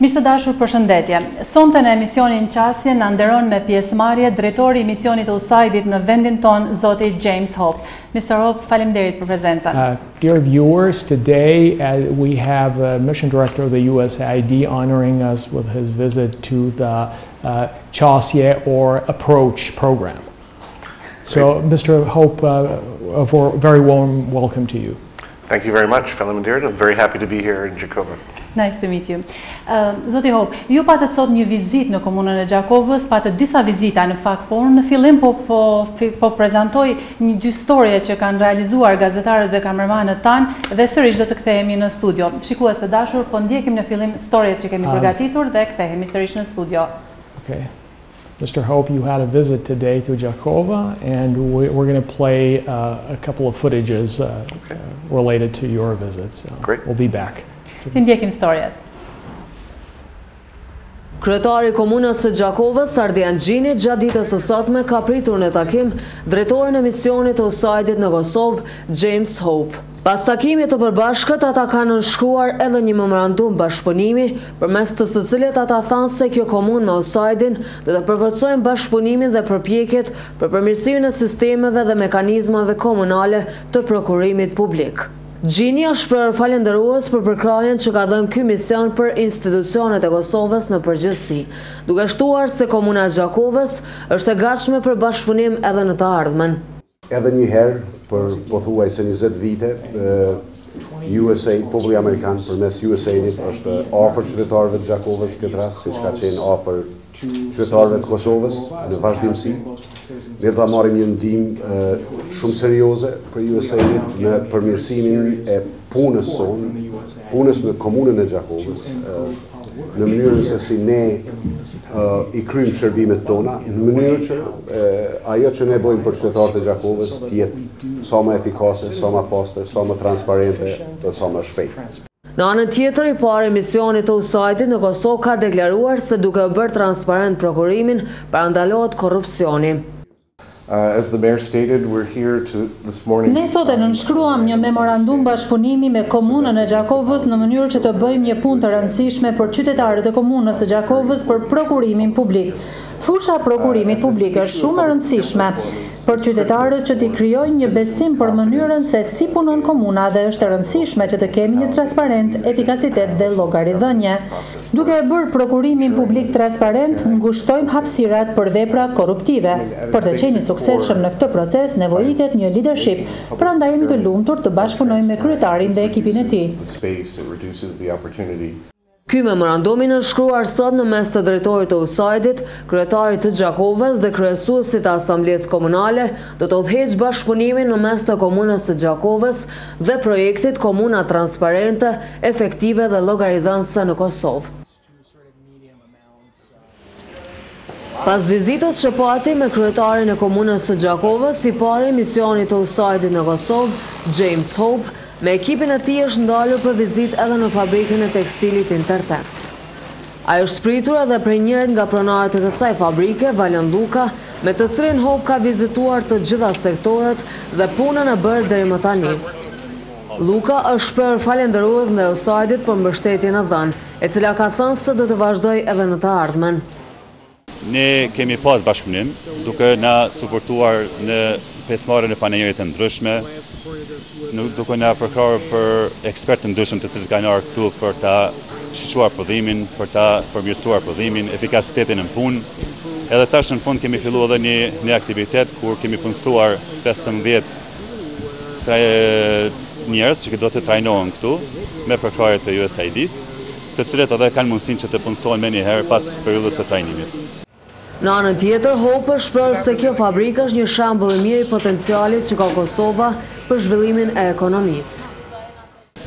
Miq të dashur, përshëndetje. Sonte në emisionin Qasje na nderon me pjesëmarrje drejtori i misionit të USAID-it në vendin ton, zoti James Hope. Mr. Hope, faleminderit për prezencën. Dear viewers, today we have Mission Director of the USAID honoring us with his visit to the Qasje or Approach program. So, Mr. Hope, a very warm welcome to you. Thank you very much, faleminderit. I'm very happy to be here in Gjakova. Nice to meet you. Zoti Hope, ju patët sot një vizit në komunën e Gjakovës, patët disa vizita në fakt, por në fillim po prezantoj dy storje që kanë realizuar gazetarët dhe kamermanët tanë dhe sërish do të kthehemi në studio. Shikues të dashur, po ndjekim në fillim storjet që kemi përgatitur dhe kthehemi sërish në studio. Okay. Mr. Hope, you had a visit today to Gjakova, and we're going to play a couple of footages related to your visit. So Great. We'll be back. Ti ndjekim storjet. Kryetari i komunës së Gjakovës, Ardian Gjini, gjatë ditës së sotme ka pritur në takim drejtorin e misionit të USAID-it në Kosovë, James Hope. Pas takimit të përbashkët, ata kanë nënshkruar edhe një memorandum bashkëpunimi, përmes të së cilit ata thanë se kjo komunë me USAID-in do të përvojsojnë bashkëpunimin dhe përpjekjet për përmirësimin e sistemeve dhe mekanizmave komunale të prokurimit publik. Gjini është shprehur falendërues për përkrajen që ka dhënë ky mision për institucionet e Kosovës në përgjithësi, duke shtuar se komuna e Gjakovës është e gatshme për bashkëpunim edhe në të ardhmen. Edhe një herë për pothuajse 20 vite, USAID, populli amerikan përmes USAID-it është afër qytetarëve të Gjakovës këtë rast, siç ka qenë afër qytetarëve të Kosovës në vazhdimsi. Ne do ta marrim një ndihmë shumë serioze për USAID-it në përmirësimin e punës sonë, punës në komunën e Gjakovës, në mënyrën se si ne i kryjmë shërbimet tona, në mënyrë që ajo që ne bëjmë për qytetarët e Gjakovës të jetë sa më efikase, sa më pastër, sa më transparente dhe sa më shpejt. Në anën tjetër, i pari misionit të USAID-it në Kosovë ka deklaruar se duke bërë transparent prokurimin, parandalohet korrupsioni. As the mayor stated, we're here this morning. Ne sot e nënshkruam një memorandum bashkëpunimi me komunën e Gjakovës në mënyrë që të bëjmë një punë të rëndësishme për qytetarët e komunës së Gjakovës për prokurimin publik. Fusha prokurimit publik është shumë e rëndësishme për qytetarët që t'i krijojnë një besim për mënyrën se si punon komuna dhe është e rëndësishme që të kemi një transparencë, efikasitet dhe llogaridhënie. Duke e bërë prokurimin publik transparent, ngushtojmë hapësirat për vepra korruptive. Për të qenë suksesshëm në këtë proces, nevojitet një leadership, prandaj jemi të lumtur të bashkëpunojmë me kryetarin dhe ekipin e tij. Ky memorandum i nënshkruar sot në mes të drejtorit të USAID-it, kryetarit të Gjakovës dhe kryesuesit të Asamblesë Komunale do të udhëheqë bashkëpunimin në mes të komunës së Gjakovës dhe projektit Komuna Transparente, Efektive dhe Llogaridhënëse në Kosovë. Pas vizitës që pati me kryetarin e komunës së Gjakovës, i pari misionit të USAID-it në Kosovë, James Hope, me ekipin e tij është ndalur për vizitë edhe në fabrikën e tekstilit Intertex. Ai është pritur edhe prej njërit nga pronarët e kësaj fabrike, Valen Luka, me të cilin Hope ka vizituar të gjitha sektorët dhe punën e bërë deri më tani. Luka është shprehur falendërues ndaj USAID-it për mbështetjen e dhënë, e cila ka thënë se do të vazhdojë edhe në të ardhmen. Ne kemi pas bashkëpunim duke na suportuar në pjesëmarrjen e panelet të ndryshme, duke na përkrahur për ekspertë të ndryshëm të cilët kanë ardhur këtu për ta shqyrtuar prodhimin, për ta përmirësuar prodhimin, efikasitetin në punë. Edhe tash në fund kemi filluar edhe një aktivitet kur kemi punësuar 15 njerëz që do të trajnohen këtu me përkrahje të USAID-s, të cilët edhe kanë mundësinë që të punësohen më një herë pas periudhës së trajnimit. Në anën tjetër, Hope është shprehur se kjo fabrikë është një shembull i mirë i potencialit që ka Kosova për zhvillimin e ekonomisë.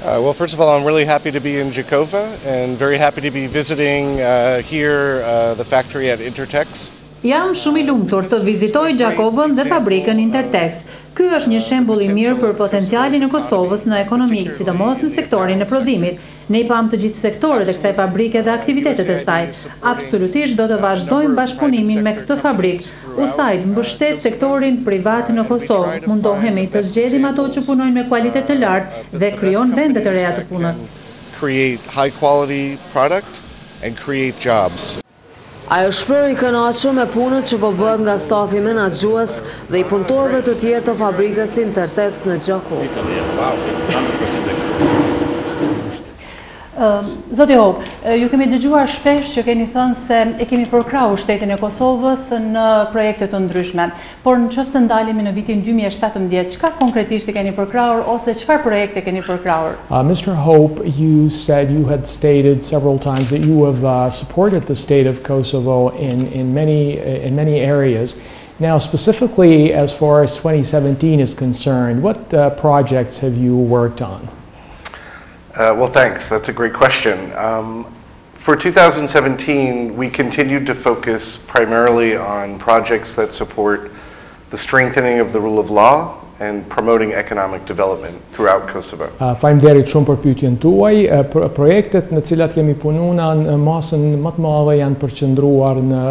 Well, first of all, I'm really happy to be in Gjakova and very happy to be visiting here the factory at Intertex. Jam shumë i lumtur të vizitoj Gjakovën dhe fabrikën Intertex. Ky është një shembull i mirë për potencialin e Kosovës në ekonomi, sidomos në sektorin e prodhimit. Ne i pam të gjithë sektorët e kësaj fabrike dhe aktivitetet e saj. Absolutisht do të vazhdojmë bashkëpunimin me këtë fabrikë. USAID mbështet sektorin privat në Kosovë. Mundohemi të zgjedhim ato që punojnë me kualitet të lartë dhe krijon vende të reja të punës. Create high quality product and create jobs. Ajo shpreh i kënaqur me punën që po bëhet nga stafi menaxhues dhe i punëtorëve të tjerë të fabrikës Intertex në Gjakovë. Zoti Hope, ju kemi dëgjuar shpesh që keni thënë se e kemi përkrahur shtetin e Kosovës në projekte të ndryshme, por nëse ndalemi në vitin 2017, çka konkretisht e keni përkrahur ose çfarë projekte keni përkrahur? Mr. Hope, you said you had stated several times that you have supported the state of Kosovo in many areas. Now, specifically as far as 2017 is concerned, what projects have you worked on? Well, thanks. That's a great question. For 2017, we continued to focus primarily on projects that support the strengthening of the rule of law and promoting economic development throughout Kosovo. Faleminderit shumë për pyetjen tuaj. Projektet në cilat kemi punuar në masën më të madhe janë përqendruar në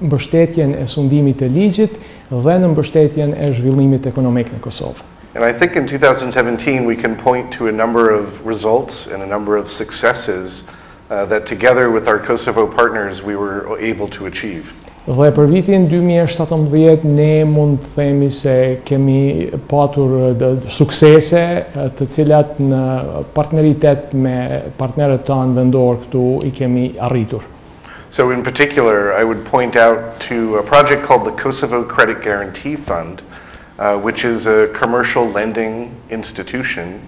mbështetjen e sundimit të ligjit dhe në mbështetjen e zhvillimit ekonomik në Kosovë. And I think in 2017 we can point to a number of results and a number of successes that together with our Kosovo partners we were able to achieve. Dhe për vitin 2017 ne mund të themi se kemi patur suksese të cilat në partneritet me partnerët tanë vendor këtu I kemi arritur. So in particular I would point out to a project called the Kosovo Credit Guarantee Fund, which is a commercial lending institution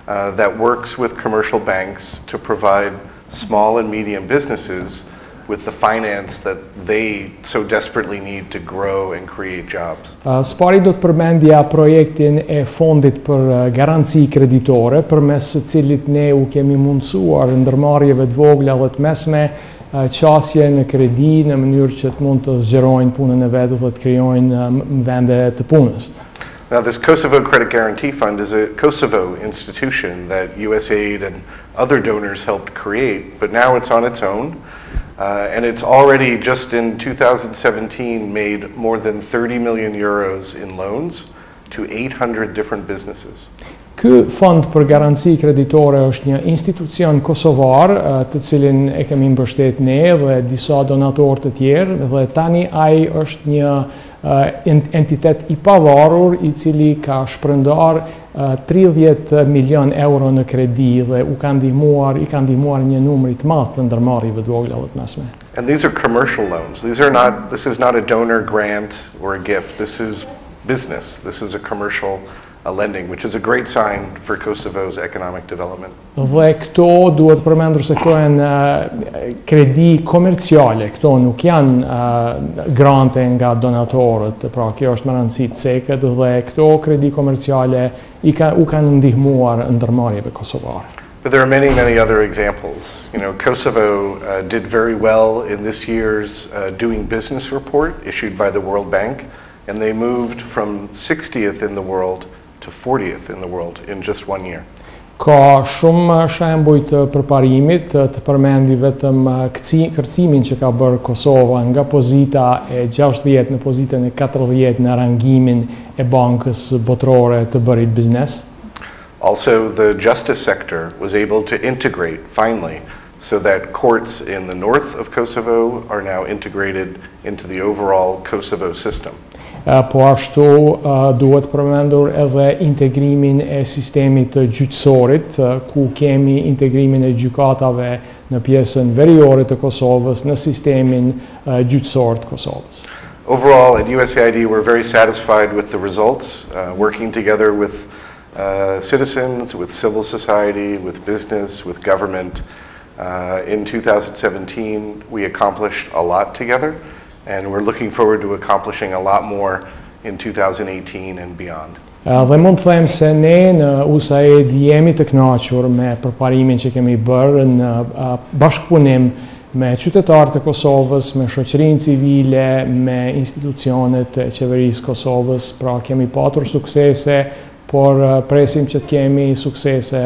that works with commercial banks to provide small and medium businesses with the finance that they so desperately need to grow and create jobs. Spari do të përmendja projektin e fondit për garanci kreditore, përmes së cilit ne u kemi mundësuar ndërmarrjeve të vogla dhe të mesme qasje në kredi në mënyrë që të mund të zgjerojnë punën e vetë dhe të krijojnë vende të punës. Now, this Kosovo Credit Guarantee Fund is a Kosovo institution that USAID and other donors helped create, but now it's on its own, and it's already just in 2017 made more than 30 million euros in loans to 800 different businesses. Ky fond për garanci kreditore është një institucion kosovar të cilin e kemi mbështet ne dhe disa donatorë të tjerë dhe tani ai është një entitet I pavarur I cili ka shpërndar 30 milion euro në kredi dhe I ka ndihmuar një numër të madh të ndërmarrjeve të vogla dhe të mesme. And these are commercial loans. This is not a donor grant or a gift. This is business. This is a commercial lending, which is a great sign for Kosovo's economic development. Dhe këto duhet përmendur se këto janë kredi komerciale, këto nuk janë grante nga donatorët, pra kjo është me rëndësi të cekët dhe këto kredi komerciale u kanë ndihmuar ndërmarrjeve kosovare. But there are many, many other examples. You know, Kosovo did very well in this year's Doing Business report issued by the World Bank, and they moved from 60th in the world to 40th in the world in just 1 year. Ka shumë shembuj të përparimit, të përmendi vetëm kërcimin që ka bërë Kosova nga pozita e 60 në pozitën e 40 në rangimin e bankës botërore të bërit biznes. Also, the justice sector was able to integrate finally so that courts in the north of Kosovo are now integrated into the overall Kosovo system. Po ashtu duhet përmendur edhe integrimin e sistemit gjyqësorit, ku kemi integrimin e gjykatave në pjesën veriore të Kosovës në sistemin gjyqësor të Kosovës. Overall, at USAID, we're very satisfied with the results, working together with citizens, with civil society, with business, with government. In 2017, we accomplished a lot together. And we're looking forward to accomplishing a lot more in 2018 and beyond. Dhe mund të them se ne në USAID jemi të kënaqur me përparimin që kemi bërë në bashkëpunim me qytetarët e Kosovës, me shoqërinë civile, me institucionet e qeverisë Kosovës, pra kemi patur suksese, por presim që të kemi suksese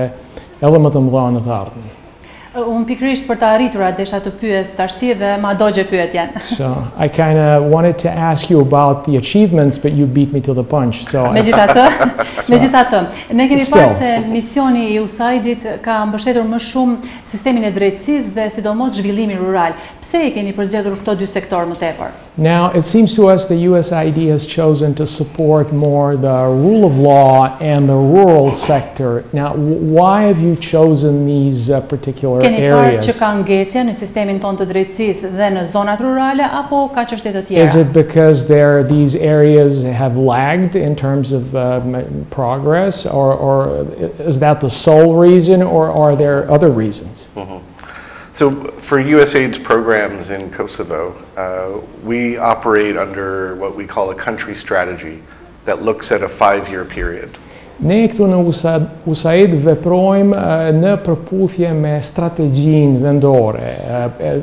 edhe më të mëdha në të ardhmen. Unë pikërisht për të arriturat desha të pyes tashti dhe ma dogje pyetjen. So I kind of wanted to ask you about the achievements, but you beat me to the punch. So Megjithatë, ne kemi Still. parë se misioni i USAID-it ka mbështetur më shumë sistemin e drejtësisë dhe sidomos zhvillimin rural. Pse i keni përzgjedhur këto dy sektorë më tepër? now it seems to us the USAID has chosen to support more the rule of law and the rural sector. Now, why have you chosen these particular Keni parë areas? që ka ngecje në sistemin tonë të drejtësisë dhe në zonat rurale apo ka çështje të tjera? Is it because these areas have lagged in terms of progress, or is that the sole reason, or are there other reasons? So for USAID's programs in Kosovo, we operate under what we call a country strategy that looks at a 5-year period. Ne këtu në USAID veprojmë në përputhje me strategjinë vendore,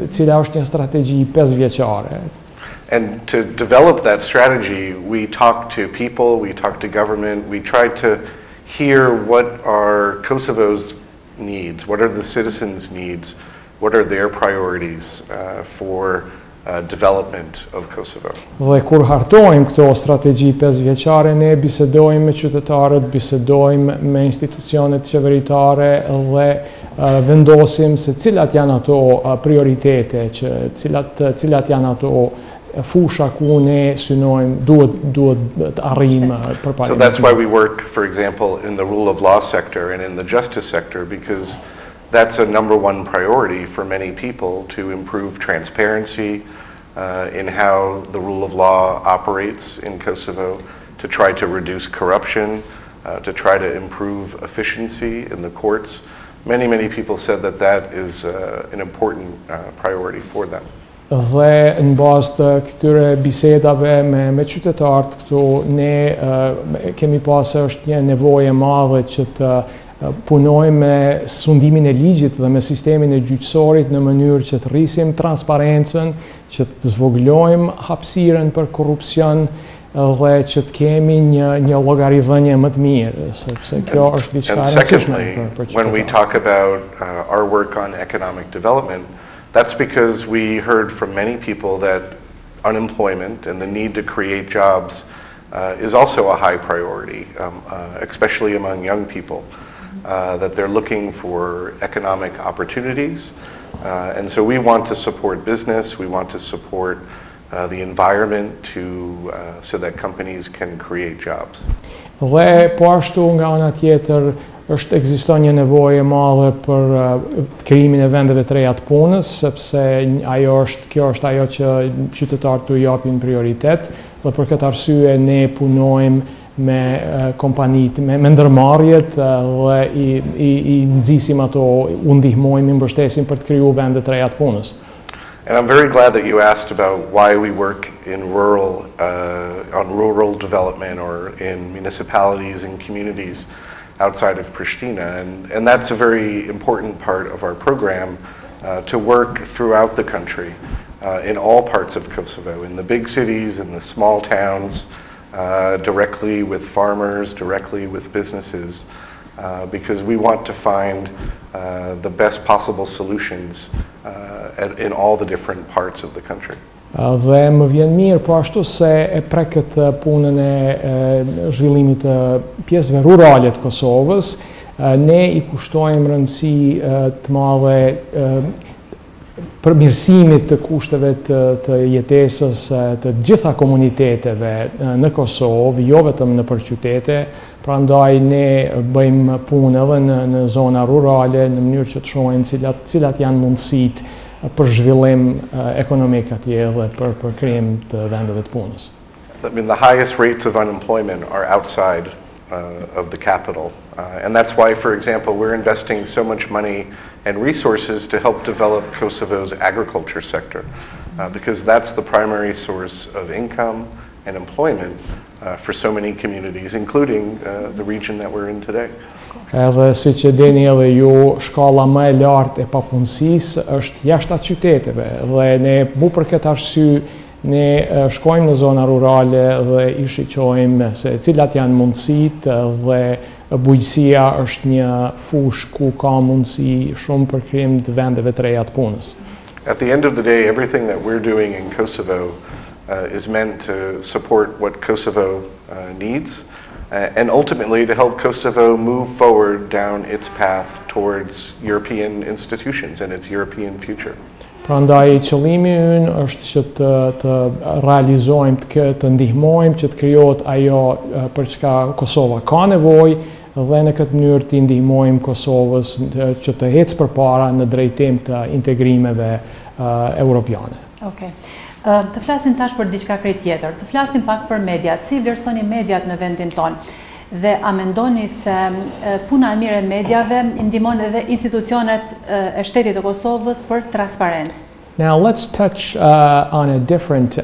cila është një strategji 5 vjeçare. And to develop that strategy, we talk to people, we talk to government, we try to hear what are Kosovo's needs, what are the citizens' needs, what are their priorities for development of Kosovo. Dhe kur hartojmë këto strategji 5 vjeçare, ne bisedojmë me qytetarët, bisedojmë me institucionet qeveritare dhe vendosim se cilat janë ato prioritete, cilat janë ato fusha ku ne synojmë duhet të arrijmë përpara. So that's why we work, for example, in the rule of law sector and in the justice sector, because that's a #1 priority for many people, to improve transparency in how the rule of law operates in Kosovo, to try to reduce corruption, to try to improve efficiency in the courts. Many people said that that is an important priority for them. Dhe në bazë të këtyre bisedave me qytetarët këtu, ne kemi pasë është një nevojë e madhe që të punojmë me sundimin e ligjit dhe me sistemin e gjyqësorit në mënyrë që të rrisim transparencën, që të zvoglojmë hapësirën për korrupsion dhe që të kemi një llogaridhënie më të mirë, sepse kjo është diçka e rëndësishme për qytetarët. When we talk about our work on economic development, that's because we heard from many people that unemployment and the need to create jobs is also a high priority, especially among young people, that they're looking for economic opportunities. And so we want to support business, we want to support the environment so that companies can create jobs. Dhe po ashtu nga ana tjetër ekziston një nevojë e madhe për krijimin e vendeve të reja të punës, sepse kjo është ajo që qytetarët tu japin prioritet, dhe për këtë arsye ne punojmë me kompanitë, me ndërmarrjet dhe i nxisim ato, u ndihmojmë, i mbështesim për të krijuar vende të reja të punës. And I'm very glad that you asked about why we work in on rural development or in municipalities and communities outside of Pristina. And that's a very important part of our program, to work throughout the country, in all parts of Kosovo, in the big cities, in the small towns, directly with farmers, directly with businesses, because we want to find the best possible solutions in all the different parts of the country. Dhe më vjen mirë po ashtu se e prekët punën e zhvillimit të pjesëve rurale të Kosovës, ne i kushtojmë rëndësi të madhe përmirësimit të kushteve të jetesës të gjitha komuniteteve në Kosovë, jo vetëm në qytete. Prandaj ne bëjmë punë edhe në zona rurale në mënyrë që të shohim cilat janë mundësitë për zhvillim ekonomik atje dhe për krijim të vendeve të punës. I mean, the highest rates of unemployment are outside of the capital. And that's why, for example, we're investing so much money and resources to help develop Kosovo's agriculture sector, because that's the primary source of income and employment for so many communities, including the region that we're in today. Edhe si që dini edhe ju, shkalla më e lartë e papunësisë është jashtë atë qyteteve, dhe ne për këtë arsye Ne shkojmë në zona rurale dhe i shiqojmë se cilat janë mundësitë dhe bujqësia është një fushë ku ka mundësi shumë për krijim të vendeve të reja të punës. At the end of the day, everything that we're doing in Kosovo is meant to support what Kosovo needs and ultimately to help Kosovo move forward down its path towards European institutions and its European future. Prandaj qëllimi ynë është që të realizojmë, të ndihmojmë që të krijohet ajo për çka Kosova ka nevojë dhe në këtë mënyrë të ndihmojmë Kosovës që të ecë përpara në drejtim të integrimeve europiane. Okej. Të flasim tash për diçka krejt tjetër. Të flasim pak për mediat. Si vlerësoni mediat në vendin tonë? Dhe a mendoni se puna e mirë e mediave ndihmon edhe institucionet e shtetit të Kosovës për transparencë? Now let's touch on a different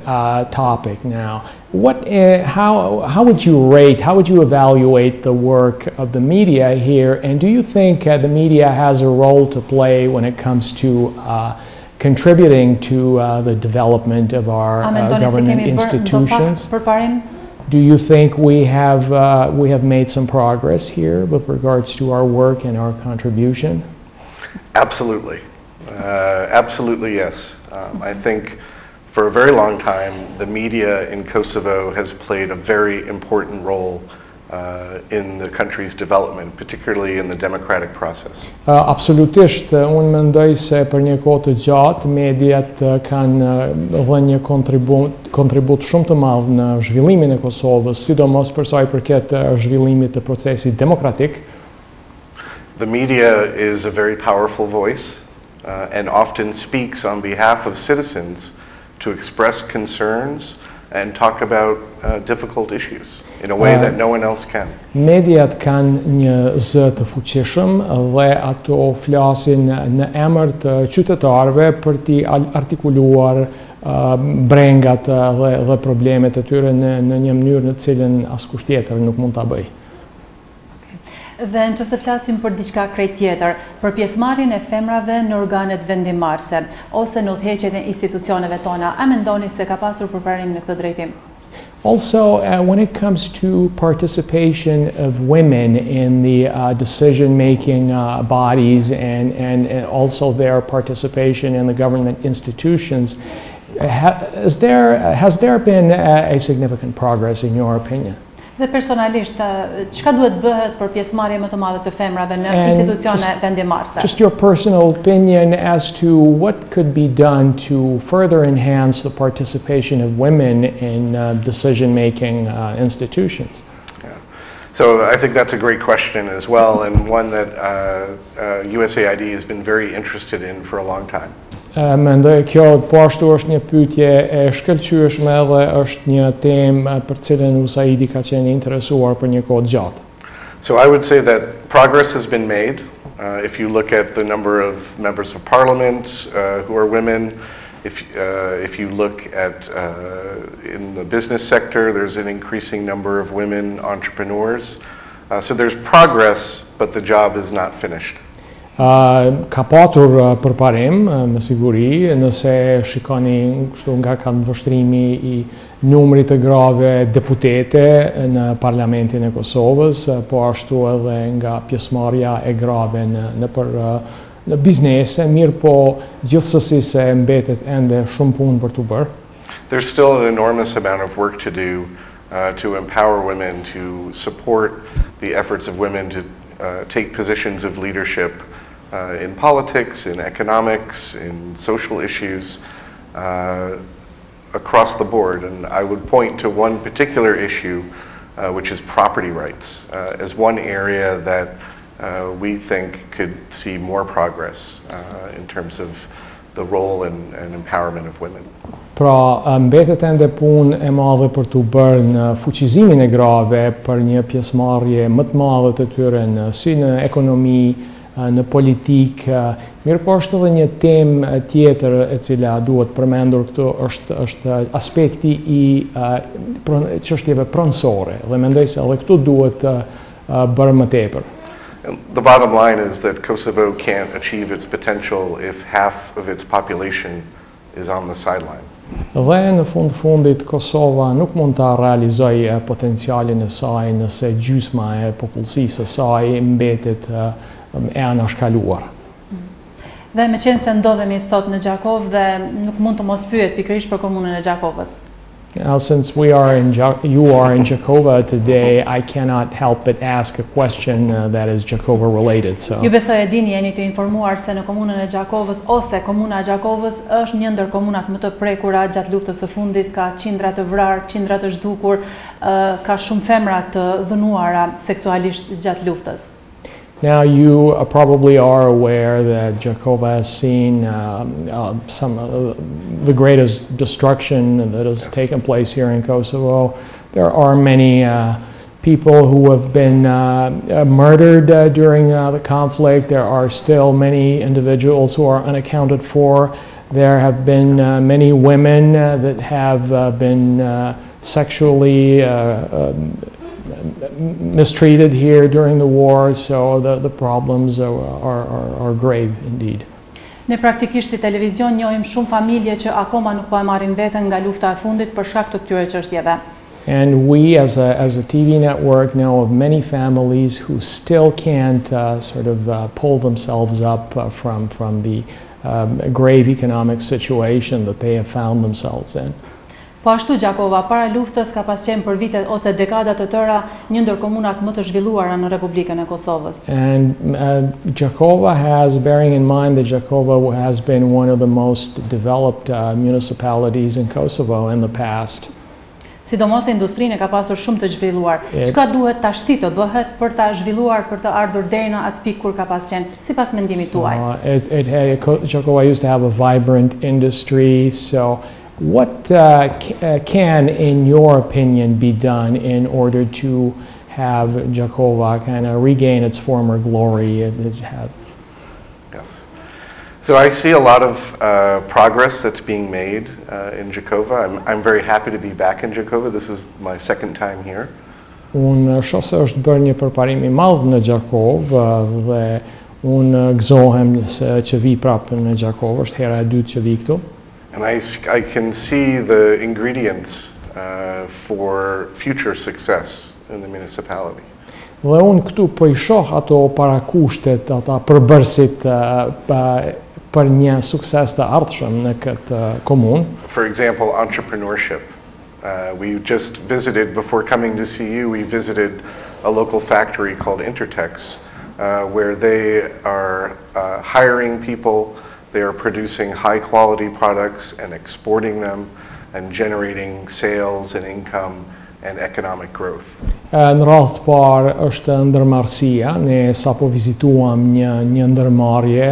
topic now. How would you rate, how would you evaluate the work of the media here, and do you think the media has a role to play when it comes to contributing to the development of our government institutions? Do you think we have made some progress here with regards to our work and our contribution? Absolutely. Absolutely, yes. I think for a very long time, the media in Kosovo has played a very important role in the country's development, particularly in the democratic process. Absolutisht, unë mendoj se për një kohë të gjatë mediat kanë dhënë një kontribut shumë të madh në zhvillimin e Kosovës, sidomos për sa i përket zhvillimit të procesit demokratik. The media is a very powerful voice and often speaks on behalf of citizens to express concerns and talk about difficult issues in a way that no one else can. Mediat kanë një zë të fuqishëm dhe ato flasin në emër të qytetarëve për t'i artikuluar brengat dhe problemet e tyre në një mënyrë në cilën askush tjetër nuk mund ta bëjë. Dhe në qëfëse flasim për diçka krejt tjetër, për pjesëmarrjen e femrave në organet vendimarrëse, ose në udhëheqjet e institucioneve tona, a mendoni se ka pasur përparim në këtë drejtim? Also, when it comes to participation of women in the decision-making bodies and also their participation in the government institutions, has there been a significant progress in your opinion? Dhe personalisht, çka duhet bëhet për pjesëmarrje më të madhe të femrave në institucione vendimarrëse? Just your personal opinion as to what could be done to further enhance the participation of women in decision-making institutions. Yeah. So I think that's a great question as well, and one that USAID has been very interested in for a long time. Mendoj kjo po ashtu është një pyetje e shkëlqyeshme dhe është një temë për cilën USAID ka qenë interesuar për një kohë gjatë. So I would say that progress has been made. If you look at the number of members of parliament who are women, if you look at in the business sector, there's an increasing number of women entrepreneurs. So there's progress, but the job is not finished. Ka patur përparim, me siguri, nëse shikoni kështu nga vështrimi I numrit të grave deputete në Parlamentin e Kosovës, po ashtu edhe nga pjesëmarrja e grave në biznese, mirë po gjithsesi se mbetet ende shumë punë për të bërë. There's still an enormous amount of work to do to empower women, to support the efforts of women to take positions of leadership in politics, in economics, in social issues, across the board. And I would point to one particular issue, which is property rights, as one area that we think could see more progress in terms of the role and empowerment of women. Pra, mbetet ende punë e madhe për të bërë në fuqizimin e grave për një pjesëmarrje më të madhe të tyre si në ekonomi, në politik, mirë po është edhe një temë tjetër e cila duhet përmendur këtu është aspekti I çështjeve pronësore dhe mendoj se edhe këtu duhet bërë më tepër. The bottom line is that Kosovo can't achieve its potential if half of its population is on the sideline. Dhe në fundit Kosova nuk mund ta realizojë potencialin e saj nëse gjysma e popullsisë së saj mbetet e anashkaluar. Dhe me qenë se ndodhemi sot në Gjakov dhe nuk mund të mos pyet pikërisht për komunën e Gjakovës. Now, since you are in Jakova today, I cannot help but ask a question that is Jakova related. So. Ju besoj e dini, jeni të informuar se në komunën e Gjakovës ose komuna e Gjakovës është një ndër komunat më të prekura gjatë luftës së fundit, ka qindra të vrarë, qindra të zhdukur, ka shumë femra të dhënuara seksualisht gjatë luftës. Now, you probably are aware that Jakova has seen some of the greatest destruction that has taken place here in Kosovo. There are many people who have been murdered during the conflict. There are still many individuals who are unaccounted for. There have been many women that have been sexually mistreated here during the war, so the problems are grave indeed. Ne praktikisht si televizion njohim shumë familje që akoma nuk po e marrin veten nga lufta e fundit për shkak të këtyre çështjeve. And we as a TV network know of many families who still can't sort of pull themselves up from the grave economic situation that they have found themselves in. Po ashtu Gjakova para luftës ka pas qenë për vite ose dekada të tëra një ndër komunat më të zhvilluara në Republikën e Kosovës. And Gjakova has, bearing in mind that Gjakova has been one of the most developed municipalities in Kosovo in the past. Sidomos industrinë ka pasur shumë të zhvilluar. Çka duhet tashti të bëhet për ta zhvilluar, për të ardhur deri në atë pikë kur ka pas qenë, sipas mendimit tuaj? Gjakova used to have a vibrant industry, so what can, in your opinion, be done in order to have Gjakova kind of regain its former glory it had? Yes. So I see a lot of progress that's being made in Gjakova. I'm very happy to be back in Gjakova. This is my second time here. Unë shoh se është bërë një përparim i madh në Gjakovë dhe unë gëzohem se që vi prapë në Gjakovë, është hera e dytë që vi këtu. And I can see the ingredients for future success in the municipality. Dhe unë këtu po I shoh ato parakushtet, ata përbërësit për një sukses të ardhshëm në këtë komunë. For example, entrepreneurship. We just visited, before coming to see you, we visited a local factory called Intertex, where they are hiring people. They are producing high-quality products and exporting them and generating sales and income and economic growth. Në radhë të parë është ndërmarrësia. Ne sapo vizituam një ndërmarrje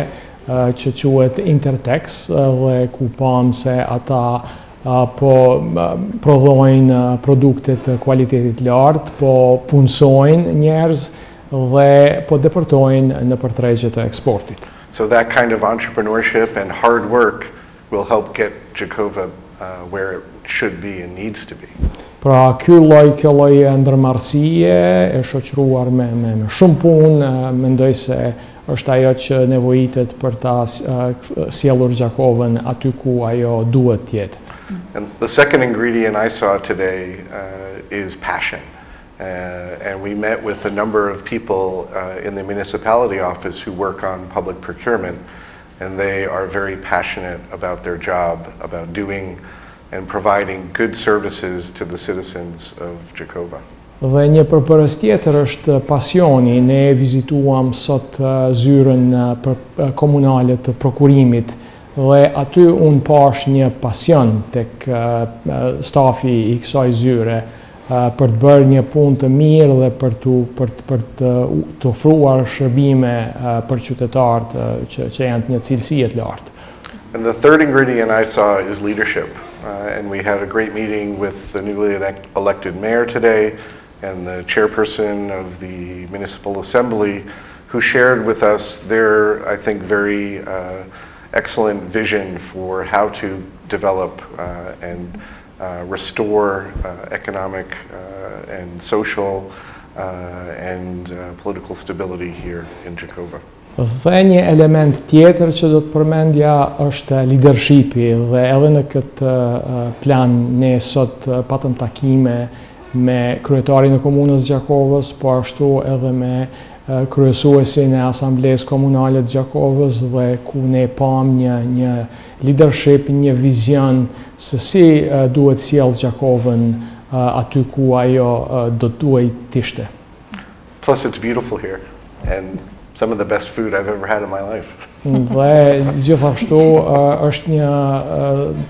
që quhet Intertex dhe ku pam se ata po prodhojnë produkte të kualitetit lartë, po punësojnë njerëz dhe po deportojnë në përtregje të eksportit. So that kind of entrepreneurship and hard work will help get Gjakova where it should be and needs to be. Pra kjo lloj ndërmarrësie e shoqëruar me shumë punë, mendoj se është ajo që nevojitet për ta sjellur Gjakovën aty ku ajo duhet të jetë. And the second ingredient I saw today is passion. And we met with a number of people in the municipality office who work on public procurement, and they are very passionate about their job, about doing and providing good services to the citizens of Gjakova. Dhe një përbërës tjetër është pasioni. Ne vizituam sot zyrën komunale të prokurimit dhe aty unë pash një pasion tek stafi I kësaj zyre për të bërë një punë të mirë dhe për të ofruar shërbime për qytetarët që janë të një cilësie të lartë. And the third ingredient I saw is leadership. And we had a great meeting with the newly elected mayor today and the chairperson of the municipal assembly, who shared with us their, I think, very excellent vision for how to develop and restore economic and social and political stability here in Gjakova. Dhe një element tjetër që do të përmendja është leadershipi dhe edhe në këtë plan ne sot patëm takime me kryetarin e komunës Gjakovës, po ashtu edhe me kryesuesin e Asamblesë Komunale të Gjakovës dhe ku ne pam një leadership, një vizion se si duhet sjell Gjakovën aty ku ajo do duhet të ishte. Plus it's beautiful here and some of the best food I've ever had in my life. Dhe gjithashtu është një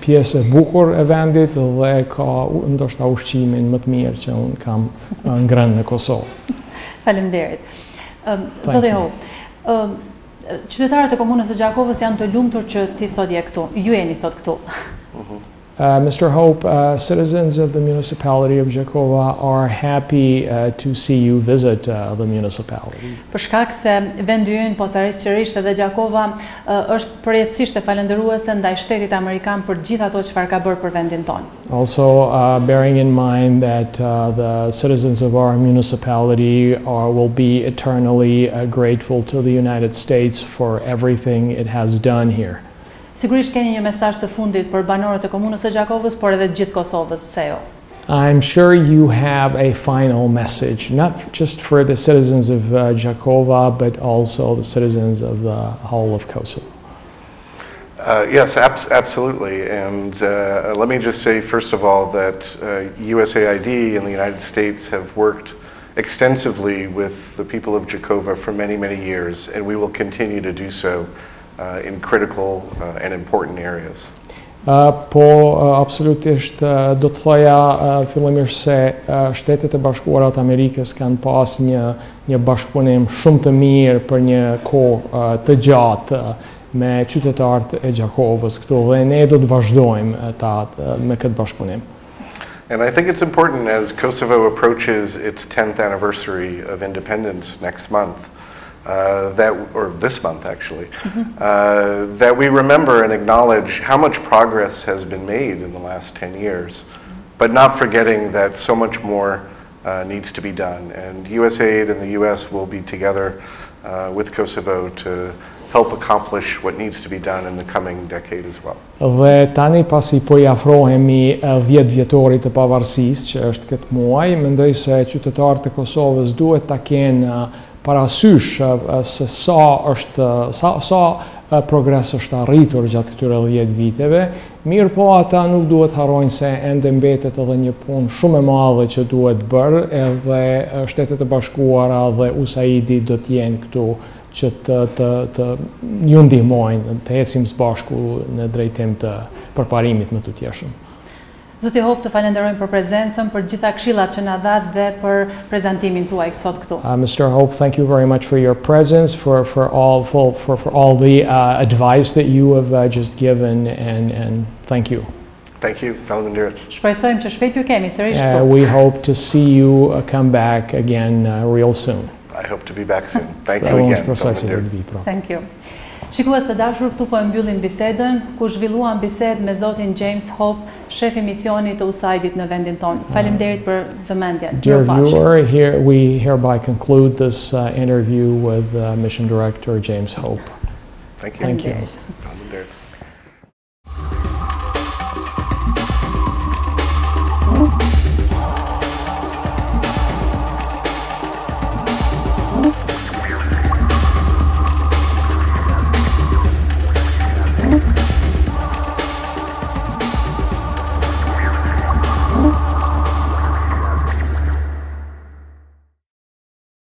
pjesë e bukur e vendit dhe ka ndoshta ushqimin më të mirë që unë kam ngrënë në Kosovë. Faleminderit. Zotë Hope, qytetarët e komunës së Gjakovës janë të lumtur që ti sot je këtu. Ju jeni sot këtu. Mr. Hope, citizens of the municipality of Gjakova are happy to see you visit the municipality. Për shkak se vendi ynë posaçërisht edhe Gjakova është përjetësisht e falendëruese ndaj shtetit amerikan për gjithë ato çfarë ka bërë për vendin ton. Also, bearing in mind that the citizens of our municipality will be eternally grateful to the United States for everything it has done here. Sigurisht keni një mesazh të fundit për banorët e komunës së Gjakovës, por edhe gjithë Kosovës, pse jo? I'm sure you have a final message, not just for the citizens of Gjakova, but also the citizens of the whole of Kosovo. Yes, absolutely. And let me just say, first of all, that USAID in the United States have worked extensively with the people of Gjakova for many, many years, and we will continue to do so in critical and important areas. Po absolutisht do të thoja fillimisht se Shtetet e Bashkuara të Amerikës kanë pas një bashkëpunim shumë të mirë për një kohë të gjatë me qytetarët e Gjakovës këtu dhe ne do të vazhdojmë me këtë bashkëpunim. And I think it's important as Kosovo approaches its 10th anniversary of independence next month, or this month actually, that we remember and acknowledge how much progress has been made in the last 10 years, but not forgetting that so much more needs to be done. And USAID and the US will be together with Kosovo to help accomplish what needs to be done in the coming decade as well. Dhe tani pasi po i afrohemi 10 vjetorit të pavarësisë që është këtë muaj, mendoj se qytetarët e Kosovës duhet ta kenë parasysh se sa progres është arritur gjatë këtyre 10 viteve, mirë po ata nuk duhet harrojnë se ende mbetet edhe një punë shumë e madhe që duhet bërë, edhe Shtetet e Bashkuara dhe USAID-i do të jenë këtu që të ju ndihmojnë të ecim së bashku në drejtim të përparimit më të tjeshëm. Zoti Hope, të falenderojmë për prezencën, për gjitha këshillat që na dhat dhe për prezantimin tuaj sot këtu. Mr. Hope, thank you very much for your presence, for all the advice that you have just given, and thank you. Thank you, faleminderit. Shpresojmë që shpejt ju kemi sërish këtu. We hope to see you come back again real soon. I hope to be back soon. Thank you again. Thank you. Shikues të dashur, këtu po e mbyllim bisedën, ku zhvilluam bisedë me zotin James Hope, shefi misionit të USAID-it në vendin tonë. Faleminderit për vëmendjen. Dear viewer, we hereby conclude this interview with Mission Director James Hope. Thank you. Thank you.